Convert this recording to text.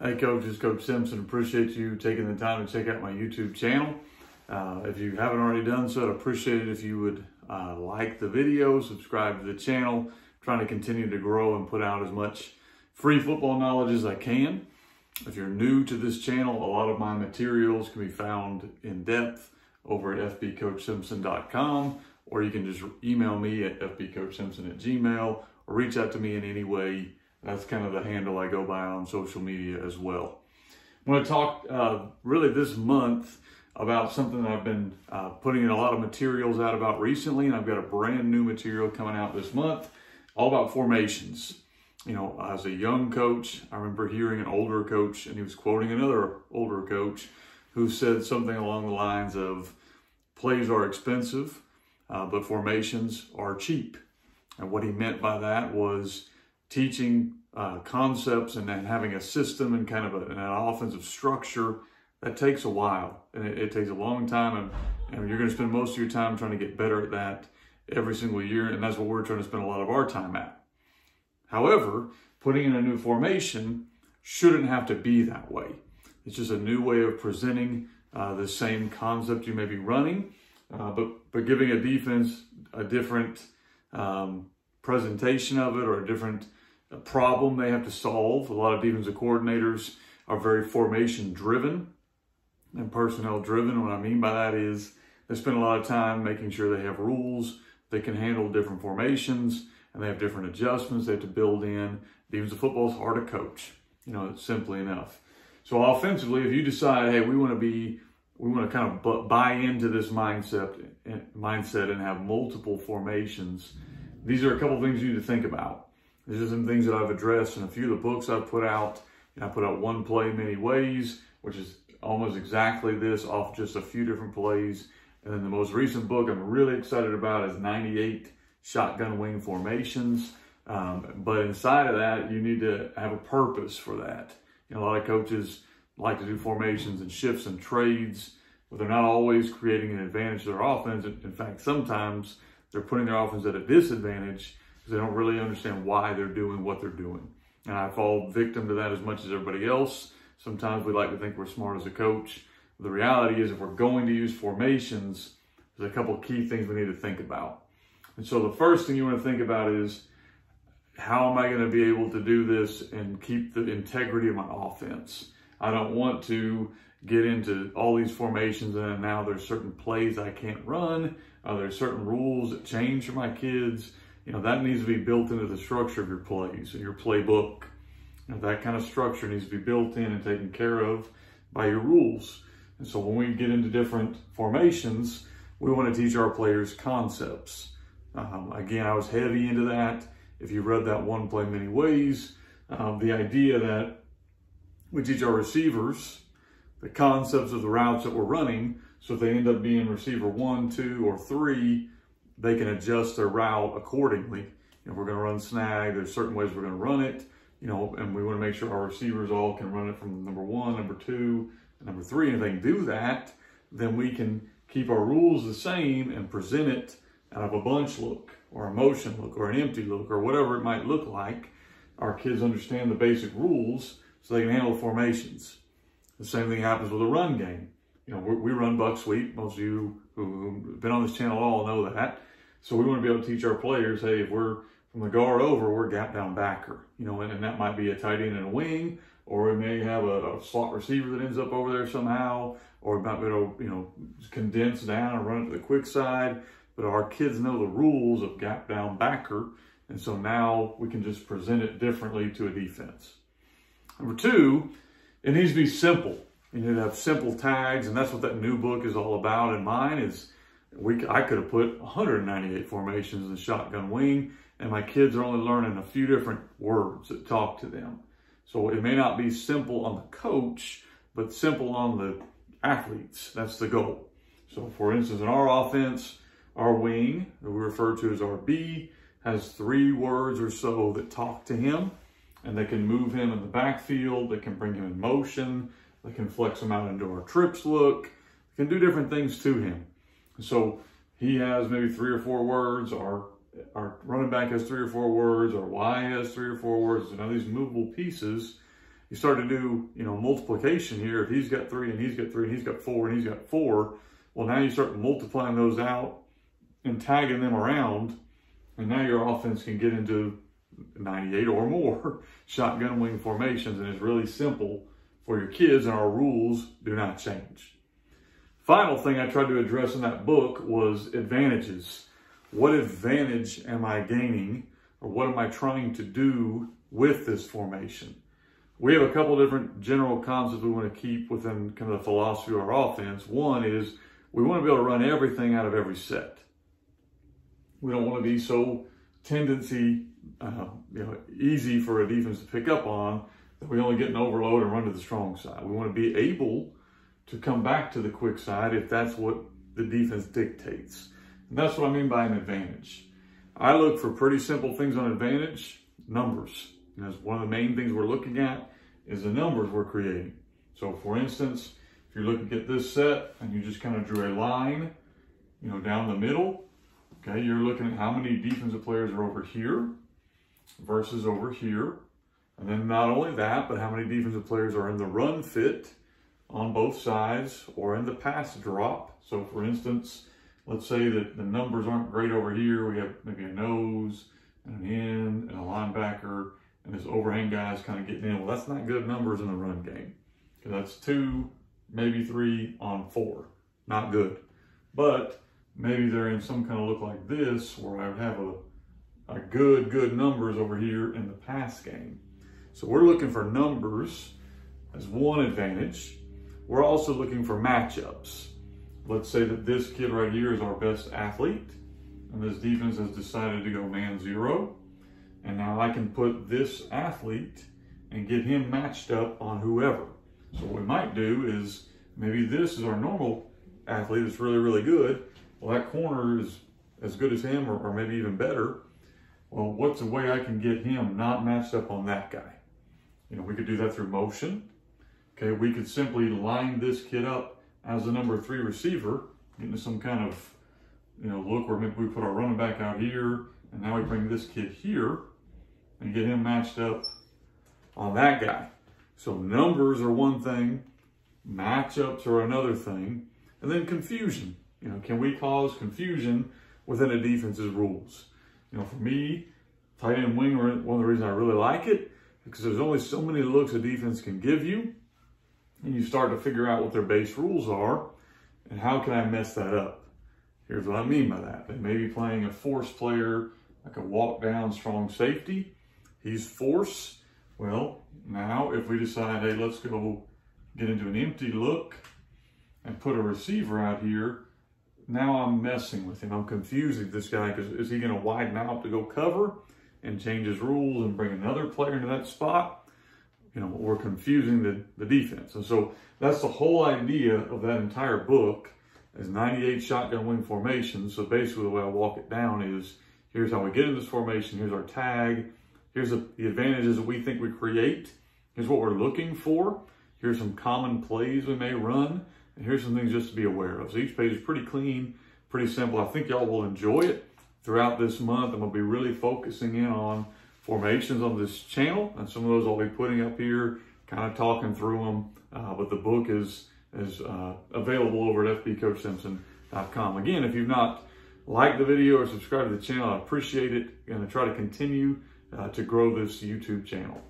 Hey Coach, it's Coach Simpson. Appreciate you taking the time to check out my YouTube channel. If you haven't already done so, I'd appreciate it if you would like the video, subscribe to the channel. Trying to continue to grow and put out as much free football knowledge as I can. If you're new to this channel, a lot of my materials can be found in depth over at fbcoachsimpson.com, or you can just email me at fbcoachsimpson@gmail.com or reach out to me in any way. That's kind of the handle I go by on social media as well. I want to talk really this month about something that I've been putting in a lot of materials out about recently, and I've got a brand new material coming out this month, all about formations. You know, as a young coach, I remember hearing an older coach, and he was quoting another older coach who said something along the lines of, plays are expensive, but formations are cheap. And what he meant by that was teaching concepts and then having a system and kind of an offensive structure that takes a while, and it takes a long time, and you're going to spend most of your time trying to get better at that every single year, and that's what we're trying to spend a lot of our time at. However, putting in a new formation shouldn't have to be that way. It's just a new way of presenting the same concept you may be running, but giving a defense a different presentation of it, or a different problem they have to solve. A lot of defensive coordinators are very formation driven and personnel driven. What I mean by that is they spend a lot of time making sure they have rules, they can handle different formations, and they have different adjustments they have to build in. Defensive football is hard to coach, you know, it's simply enough. So offensively, if you decide, hey, we want to kind of buy into this mindset and have multiple formations, these are a couple things you need to think about. These are some things that I've addressed in a few of the books I've put out. I put out One Play Many Ways, which is almost exactly this, off just a few different plays. And then the most recent book I'm really excited about is 98 Shotgun Wing Formations. But inside of that, you need to have a purpose for that. You know, a lot of coaches like to do formations and shifts and trades, but they're not always creating an advantage to their offense. In fact, sometimes they're putting their offense at a disadvantage because they don't really understand why they're doing what they're doing. And I fall victim to that as much as everybody else. Sometimes we like to think we're smart as a coach. The reality is, if we're going to use formations, there's a couple of key things we need to think about. And so the first thing you want to think about is, how am I going to be able to do this and keep the integrity of my offense? I don't want to get into all these formations and now there's certain plays I can't run. There's certain rules that change for my kids. You know, that needs to be built into the structure of your plays and your playbook. You know, that kind of structure needs to be built in and taken care of by your rules. And so when we get into different formations, we want to teach our players concepts. Again, I was heavy into that. If you read that One Play Many Ways, the idea that we teach our receivers the concepts of the routes that we're running, so if they end up being receiver 1, 2, or 3, they can adjust their route accordingly. If we're going to run snag, there's certain ways we're going to run it, you know, and we want to make sure our receivers all can run it from number 1, number 2, and number 3. And if they can do that, then we can keep our rules the same and present it out of a bunch look, or a motion look, or an empty look, or whatever it might look like. Our kids understand the basic rules so they can handle formations. The same thing happens with a run game. You know, we run buck sweep. Most of you who've been on this channel all know that. So we want to be able to teach our players, hey, if we're from the guard over, we're gap down backer. You know, and that might be a tight end and a wing, or we may have a slot receiver that ends up over there somehow, or it might be able to, you know, condense down and run it to the quick side. But our kids know the rules of gap down backer, and so now we can just present it differently to a defense. Number 2, it needs to be simple. You need to have simple tags, and that's what that new book is all about. And mine is, I could have put 198 formations in shotgun wing, and my kids are only learning a few different words that talk to them. So it may not be simple on the coach, but simple on the athletes. That's the goal. So for instance, in our offense, our wing, that we refer to as our B, has 3 words or so that talk to him, and they can move him in the backfield, they can bring him in motion, they can flex him out into our trips look, they can do different things to him. So he has maybe 3 or 4 words, our running back has 3 or 4 words, our Y has 3 or 4 words, and all these movable pieces, you start to do, multiplication here. If he's got 3 and he's got 3 and he's got 4 and he's got 4, well, now you start multiplying those out and tagging them around, and now your offense can get into 98 or more shotgun wing formations, and it's really simple for your kids, and our rules do not change. Final thing I tried to address in that book was advantages. What advantage am I gaining, or what am I trying to do with this formation? We have a couple different general concepts we want to keep within kind of the philosophy of our offense. One is we want to be able to run everything out of every set. We don't want to be so easy for a defense to pick up on that we only get an overload and run to the strong side. We want to be able to come back to the quick side if that's what the defense dictates. And that's what I mean by an advantage. I look for pretty simple things on advantage. Numbers. And that's one of the main things we're looking at is the numbers we're creating. So for instance, if you're looking at this set and you just kind of drew a line, down the middle, okay, you're looking at how many defensive players are over here versus over here. And then not only that, but how many defensive players are in the run fit on both sides or in the pass drop. So for instance, let's say that the numbers aren't great over here. We have maybe a nose and an end and a linebacker, and this overhang guy's kind of getting in. Well, that's not good numbers in the run game, because that's 2, maybe 3 on 4. Not good. But maybe they're in some kind of look like this, where I would have a good numbers over here in the pass game. So we're looking for numbers as one advantage. We're also looking for matchups. Let's say that this kid right here is our best athlete, and this defense has decided to go man 0. And now I can put this athlete and get him matched up on whoever. So what we might do is maybe this is our normal athlete that's really, really good. Well, that corner is as good as him, or maybe even better. Well, what's a way I can get him not matched up on that guy? We could do that through motion. Okay, we could simply line this kid up as the number 3 receiver, get into some kind of, look where maybe we put our running back out here, and now we bring this kid here and get him matched up on that guy. So numbers are one thing, matchups are another thing, and then confusion. Can we cause confusion within a defense's rules? For me, tight end wing, one of the reasons I really like it, because there's only so many looks a defense can give you, and you start to figure out what their base rules are, and how can I mess that up? Here's what I mean by that. They may be playing a force player, like a walk down strong safety. He's force. Well, now if we decide, hey, let's go get into an empty look and put a receiver out here, now I'm messing with him. I'm confusing this guy, because is he going to widen out to go cover and change his rules and bring another player into that spot? We're confusing the defense. And so that's the whole idea of that entire book, is 98 shotgun wing formations. So basically the way I walk it down is, here's how we get in this formation, here's our tag, here's the advantages that we think we create, here's what we're looking for, here's some common plays we may run, and here's some things just to be aware of. So each page is pretty clean, pretty simple. I think y'all will enjoy it. Throughout this month, I'm going to be really focusing in on formations on this channel, and some of those I'll be putting up here, kind of talking through them. But the book is available over at fbcoachsimpson.com. Again, if you've not liked the video or subscribed to the channel, I appreciate it. I'm going to try to continue to grow this YouTube channel.